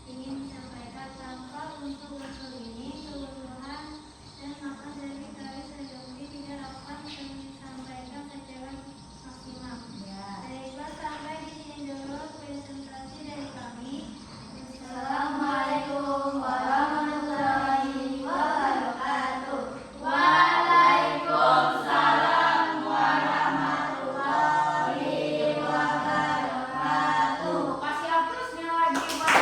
[SPEAKER 3] ingin disampaikan tanpa untuk unsur ini kebutuhan dan makna dari tari filosofi tidak dapat disampaikan secara maksimal.
[SPEAKER 2] Ya.
[SPEAKER 3] Baiklah, sampai di sini dulu presentasi dari kami.
[SPEAKER 2] Assalamualaikum warahmatullahi wabarakatuh. Waalaikumsalam warahmatullahi wabarakatuh. Kasih aplausnya lagi buat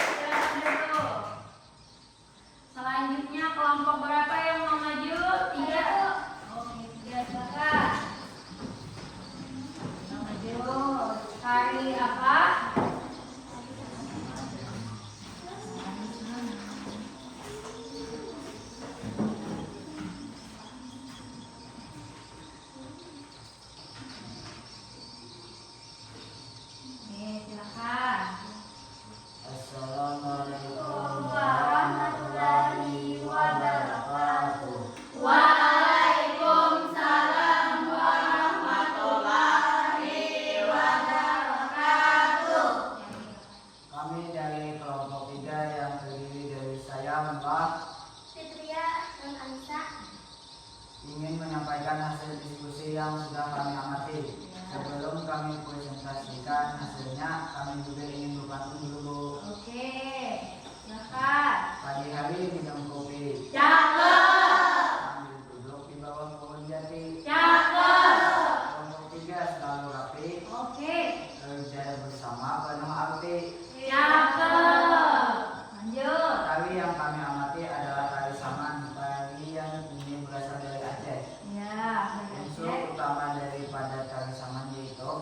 [SPEAKER 2] silakan duduk. Selanjutnya kelompok berapa yang mau maju? 3. Oke, 3 silakan. Yang maju. Hari apa? Silakan.
[SPEAKER 5] Assalamualaikum warahmatullahi wabarakatuh.
[SPEAKER 2] Waalaikumsalam warahmatullahi wabarakatuh.
[SPEAKER 5] Kami dari kelompok 3 yang terdiri dari saya, Mbak,
[SPEAKER 3] Fitria dan Anissa.
[SPEAKER 5] ingin menyampaikan hasil diskusi yang sudah kami amati. Sebelum kami presentasikan hasilnya, kami juga ingin berpantun dulu.
[SPEAKER 2] Oke, silakan.
[SPEAKER 5] Pagi hari minum kopi,
[SPEAKER 2] Cakep.
[SPEAKER 5] sambil duduk di bawah pohon jati.
[SPEAKER 2] Cakep.
[SPEAKER 5] Kelompok 3 selalu rapi,
[SPEAKER 2] Oke,
[SPEAKER 5] kerja bersama penuh arti.
[SPEAKER 2] cakep. Lanjut.
[SPEAKER 5] Tari yang kami amati adalah tari saman. Tari yang ini berasal dari Aceh.
[SPEAKER 2] Ya,
[SPEAKER 5] Unsur utama daripada tari saman yaitu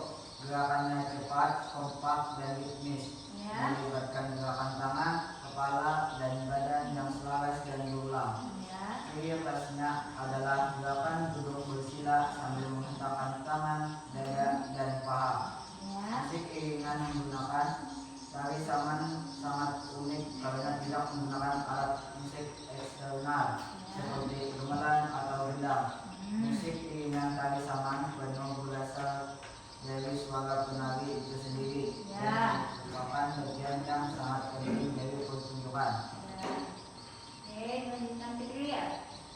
[SPEAKER 5] gerakannya cepat, kompak, dan ritmis.
[SPEAKER 2] Ya.
[SPEAKER 5] Melibatkan gerakan tangan, kepala, dan badan yang selaras dan berulang.
[SPEAKER 2] Ya.
[SPEAKER 5] Ciri khasnya adalah gerakan duduk bersila sambil menghentakkan tangan, dada, dan paha.
[SPEAKER 2] Ya.
[SPEAKER 5] Musik iringan menggunakan tari saman sangat unik karena tidak menggunakan alat musik eksternal seperti gamelan atau rendang. Musik iringan tari saman penuh berasal dari suara penari itu sendiri dan merupakan bagian yang sangat penting dari pertunjukan.
[SPEAKER 2] Ya. Oke, lanjutkan Fitria.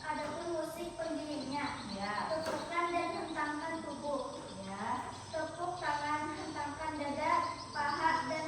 [SPEAKER 3] Adapun musik pengiringnya,
[SPEAKER 2] Ya.
[SPEAKER 3] tepukkan dan hentangkan tubuh,
[SPEAKER 2] Ya.
[SPEAKER 3] tepuk tangan, hentangkan dada, paha, dan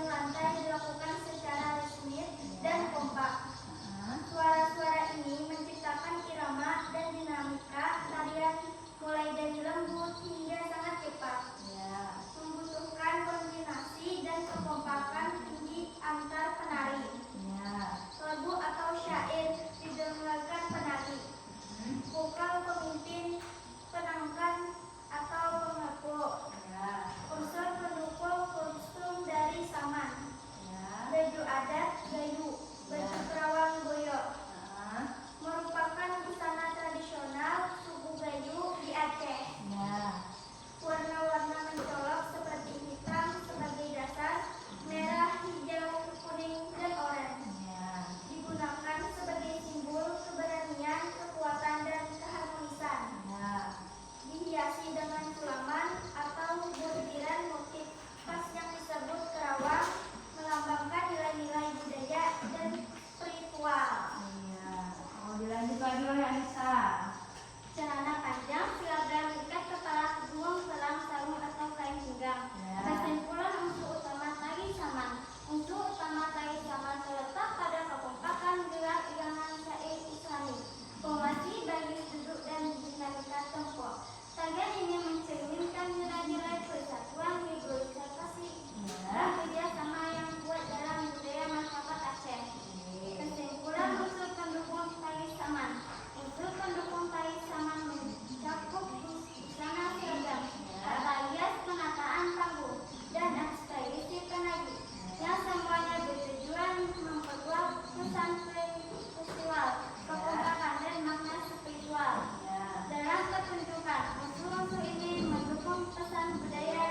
[SPEAKER 3] Unsur utama tari saman terletak pada kekompakan gerak ilangan syair Islami, formasi bagi duduk dan dinamika tempo. Tagihan ini mencerminkan nilai-nilai persatuan, negosiasi, dan kerjasama yang kuat dalam budaya masyarakat Aceh. Kesimpulan unsur pendukung tari saman. Unsur pendukung tari saman mencakup busana seragam, tata hias, penataan panggung, dan ekspresi penagih, yang semuanya bertujuan memperkuat pesan festival, kekompakan, dan makna spiritual. Dalam pertunjukan, unsur-unsur ini mendukung pesan budaya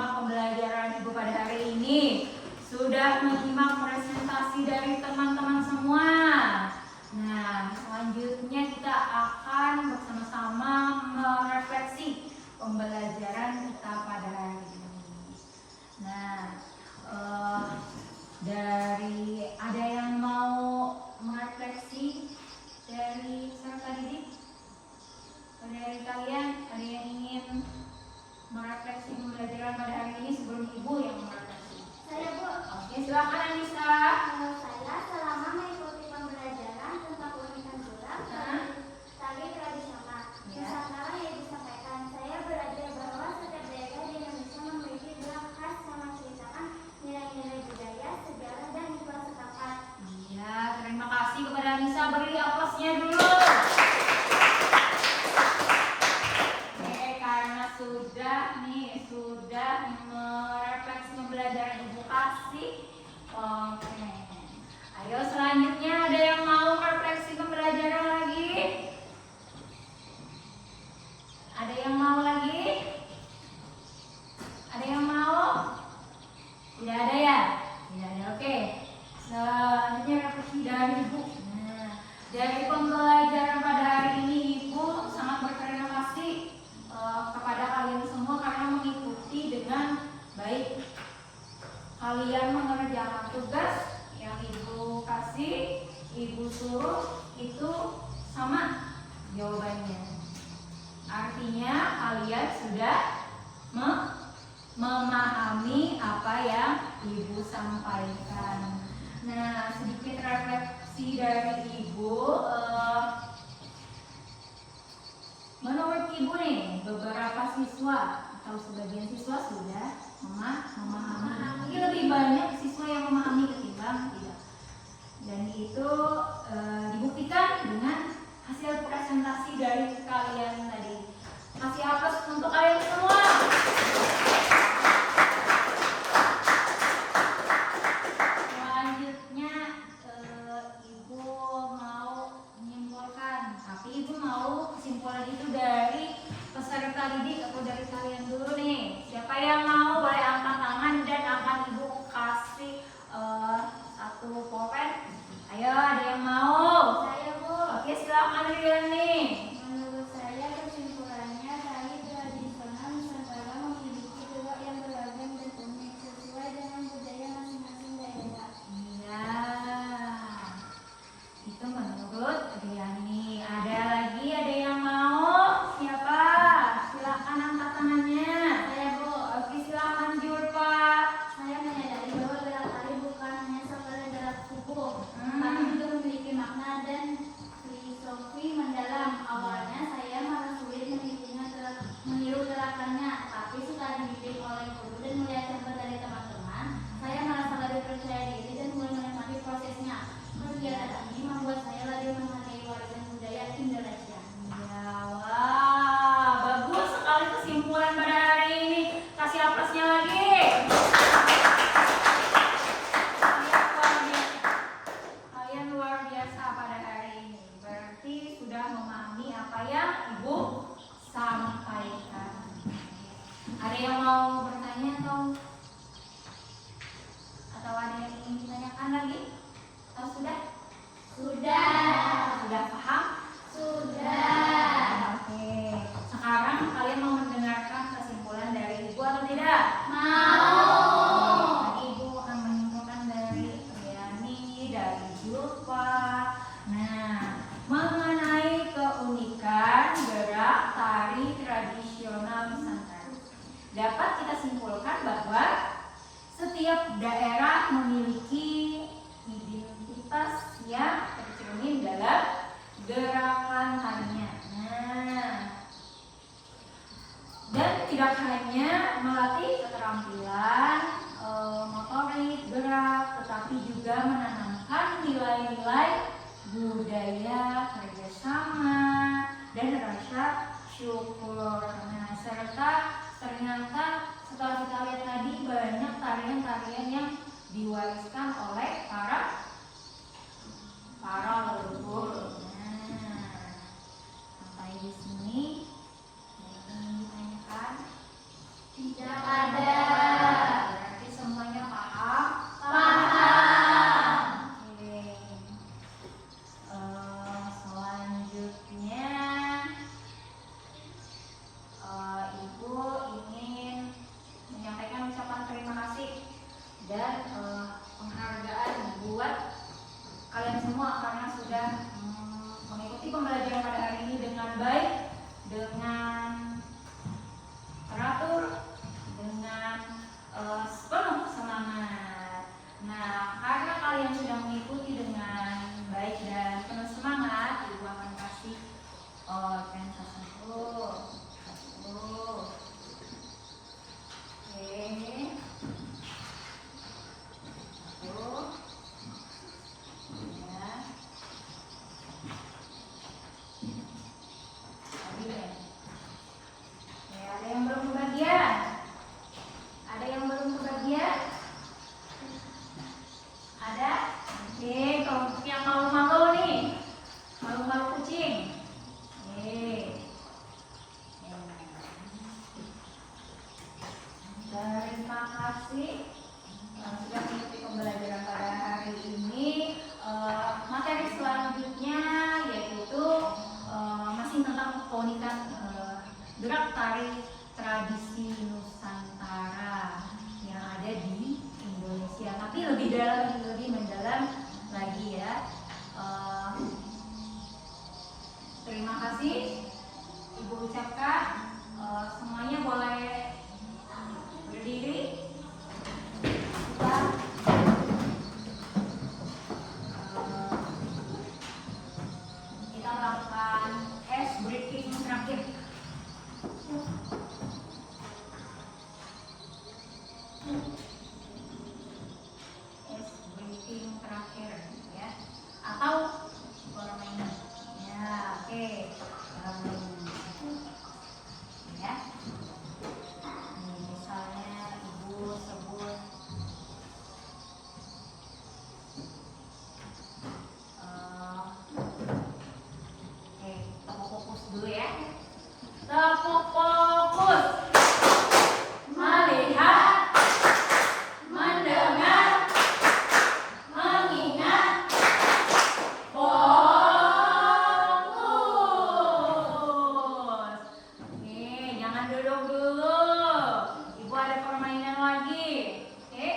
[SPEAKER 2] menyimak pembelajaran Ibu pada hari ini? Sudah menyimak presentasi dari teman-teman semua? Nah, selanjutnya kita akan bersama-sama merefleksi pembelajaran kita pada hari ini. Nah, ada yang mau merefleksi dari peserta didik? Dari kalian ada yang ingin merefleksi pembelajaran pada hari ini sebelum Ibu yang merefleksi?
[SPEAKER 3] Saya, Bu.
[SPEAKER 2] Oke, silakan Anissa.
[SPEAKER 3] Menurut saya, selama mengikuti pembelajaran tentang keunikan gerak tari tradisional Nusantara yang disampaikan, saya belajar bahwa setiap daerah di Indonesia memiliki gerak khas yang menceritakan nilai-nilai budaya, sejarah, dan ritual setempat.
[SPEAKER 2] Iya, terima kasih kepada Anissa. Beri aplausnya dulu. Karena sudah merefleksi pembelajaran Ibu kasih. Oke. Ayo selanjutnya ada yang mau merefleksi pembelajaran lagi? Ada yang mau lagi? Ada yang mau? Tidak ada ya? Tidak ada. Oke. Selanjutnya refleksi dari Ibu. Nah, dari pembelajaran pada hari ini Ibu sangat berterima kasih kepada kalian semua karena mengikuti dengan baik. Kalian mengerjakan tugas yang Ibu kasih, Ibu suruh itu sama jawabannya. Artinya kalian sudah memahami apa yang Ibu sampaikan. Nah, sedikit refleksi dari Ibu. Menurut Ibu nih, beberapa siswa atau sebagian siswa sudah memahami. Ini lebih banyak siswa yang memahami ketimbang tidak. Dan itu dibuktikan dengan hasil presentasi dari kalian tadi. Kasih aplaus untuk kalian semua. Selanjutnya Ibu mau menyimpulkan, tapi Ibu mau kesimpulan itu dari peserta didik atau dari kalian dulu nih. Siapa yang mau boleh angkat tangan dan akan Ibu kasih satu pulpen. Ayo, ada yang mau?
[SPEAKER 3] Saya, Bu.
[SPEAKER 2] Oke, silakan Riani.
[SPEAKER 3] Menurut saya, kesimpulannya tari tradisional Nusantara memiliki gerak yang beragam dan unik sesuai dengan budaya masing-masing daerah.
[SPEAKER 2] Iya, itu menurut Riani. Ada lagi, ada yang mau? Siapa? Silakan angkat tangannya.
[SPEAKER 3] Saya, Bu.
[SPEAKER 2] Oke, silakan Julpa.
[SPEAKER 3] Saya menyadari bahwa gerak tari bukan hanya sekedar gerak tubuh, tapi juga memiliki makna dan filosofi mendalam. Awalnya saya malah sulit meniru gerakannya, tapi setelah dibimbing oleh guru dan melihat contoh dari teman-teman, saya merasa lebih percaya diri dan mulai menikmati prosesnya. Kegiatan ini membuat saya lebih menghargai warisan budaya Indonesia.
[SPEAKER 2] Ya, wah, bagus sekali kesimpulan pada hari ini. Kasih aplausnya lagi. Kalian luar biasa pada hari ini. Berarti sudah memahami apa yang Ibu sampaikan. Ada yang mau bertanya atau ada yang ingin ditanyakan lagi? Atau sudah? Sudah paham?
[SPEAKER 3] Sudah.
[SPEAKER 2] Oke. Sekarang kalian mau mendengarkan kesimpulan dari Ibu atau tidak?
[SPEAKER 3] Mau.
[SPEAKER 2] Ibu akan menyimpulkan dari Riani, dari Julpa. Nah, mengenai keunikan gerak tari tradisional Nusantara, dapat kita simpulkan bahwa setiap daerah memiliki identitas yang tercermin dalam gerakan tarinya. Nah, dan tidak hanya melatih keterampilan motorik, gerak, tetapi juga menanamkan nilai-nilai budaya, kerjasama, dan rasa syukur. Nah, serta ternyata setelah kita lihat tadi banyak tarian-tarian yang diwariskan oleh para leluhur. Nah, sampai di sini yang ingin ditanyakan?
[SPEAKER 3] Tidak ada.
[SPEAKER 2] kasih sudah mengikuti pembelajaran pada hari ini. Materi selanjutnya yaitu masih tentang keunikan gerak tari tradisi Nusantara yang ada di Indonesia, tapi lebih mendalam lagi ya. Terima kasih Ibu ucapkan. Semuanya boleh berdiri. Kita melakukan ice breathing terakhir. Ice breathing terakhir ya. Atau permainan. Ya, oke. Ya. Ini misalnya Ibu sebut tepuk fokus dulu ya. Tepuk fokus. Melihat, mendengar, mengingat, fokus. Oke, jangan duduk dulu. Ibu ada permainan lagi. Oke,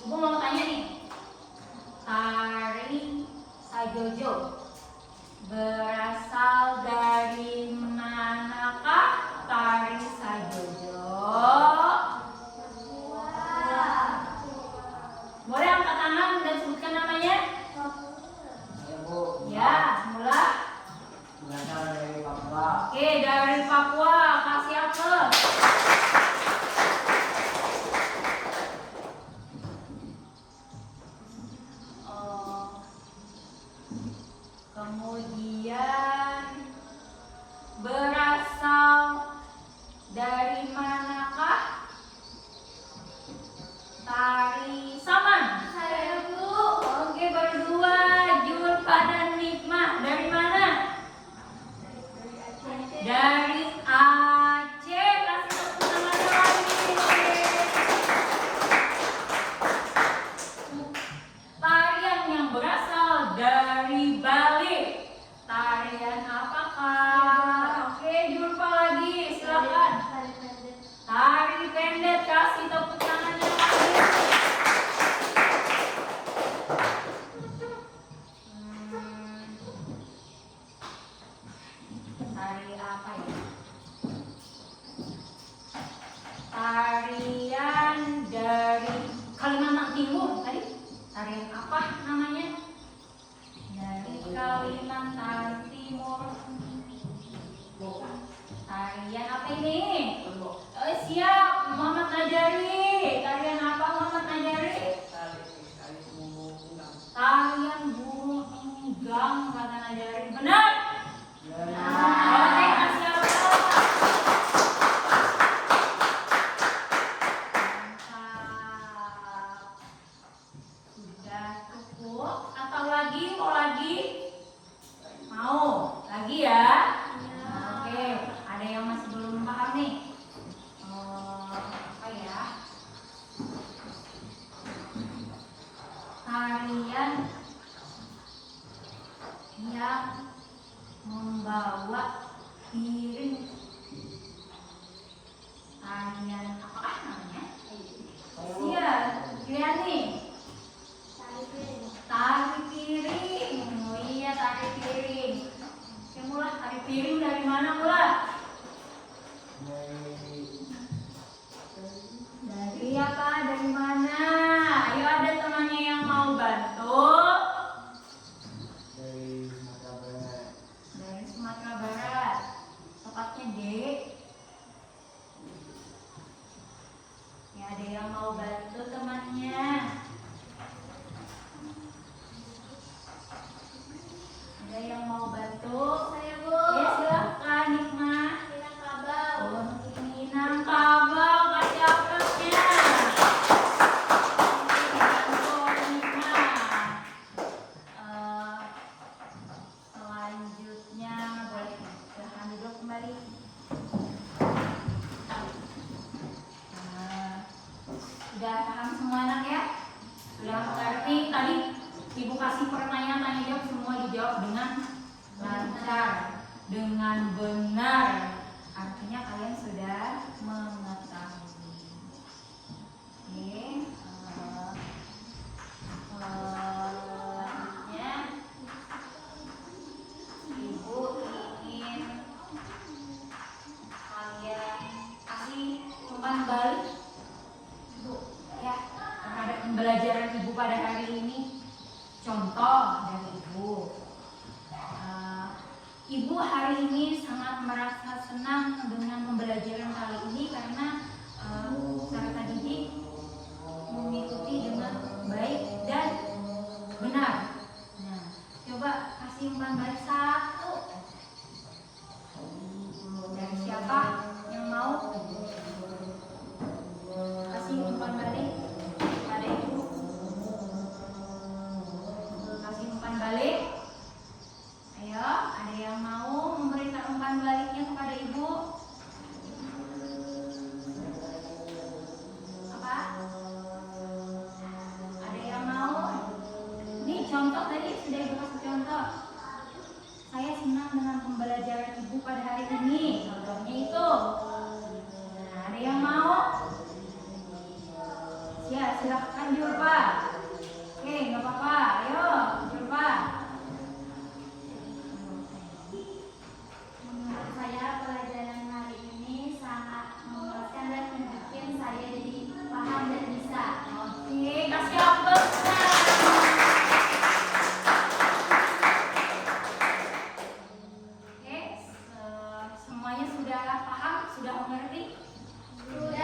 [SPEAKER 2] Ibu mau tanya nih. Tari Sajojo berasal dari manakah tari Sajojo? Boleh angkat tangan dan sebutkan namanya?
[SPEAKER 5] Ya Bu,
[SPEAKER 2] Ya, mula.
[SPEAKER 5] berasal dari Papua.
[SPEAKER 2] Oke, dari Papua. Kasih apel. Kemudian berasal dari manakah tari Saman?
[SPEAKER 4] Saya Bu.
[SPEAKER 2] Oke, berdua. Julfa dan Nikmah dari mana? Dari Aceh. Kasih tepuk tangan lagi. Tarian yang berasal dari Bali. Tarian apakah? Oke, Julfa lagi. Silakan. Tari pendek. Kasih tepuk tangannya lagi. Tari apa ya? Tarian dari Kalimantan Timur tadi. Tarian apa namanya? Dari Kalimantan Timur. Tarian apa ini? Siap, Muhammad Najari. Tarian apa Muhammad Najari? Tarian burung enggang kata Najari. Benar? Oke, kasih apel. Mantap. Sudah cukup? Atau lagi? Mau lagi? Mau? Lagi ya? Oke, ada yang masih belum paham nih. Apa ya? Tarian yang membawa piring. Tarian apakah namanya? Iya, lihat nih. Tari piring. Oh iya, tari piring. Oke, Mula, tari piring dari mana, Mula? Dari apa? Dari mana? Ayo, ada temannya yang mau bantu. Dari Sumatera Barat. Tepatnya Dek. Ya, ada yang mau bantu temannya. Ada yang mau bantu?
[SPEAKER 4] Saya Bu.
[SPEAKER 2] Ya, silakan Nikmah.
[SPEAKER 4] Minangkabau.
[SPEAKER 2] Oh, balik Bu ya terhadap pembelajaran Ibu pada hari ini. Contoh dari Ibu. Ibu hari ini sangat merasa senang dengan pembelajaran kali ini karena peserta didik mengikuti dengan baik dan benar. Nah, coba kasih umpan balik satu. Dari siapa yang mau kasih umpan balik pada Ibu? Kasih umpan balik. Ayo, ada yang mau memberikan umpan baliknya kepada Ibu? Apa? Ada yang mau? Ini contoh tadi sudah Ibu kasih contoh. Saya senang dengan pembelajaran Ibu pada hari ini. Contohnya itu. Nah, ada yang mau? Ya, silahkan Jurpa. Oke, nggak apa-apa. Ayo, Jurpa.
[SPEAKER 3] Menurut saya pelajaran hari ini sangat memuaskan dan membuat saya jadi paham dan bisa.
[SPEAKER 2] Oke, kasih applause. Oke, semuanya sudah paham, sudah mengerti?
[SPEAKER 3] Sudah.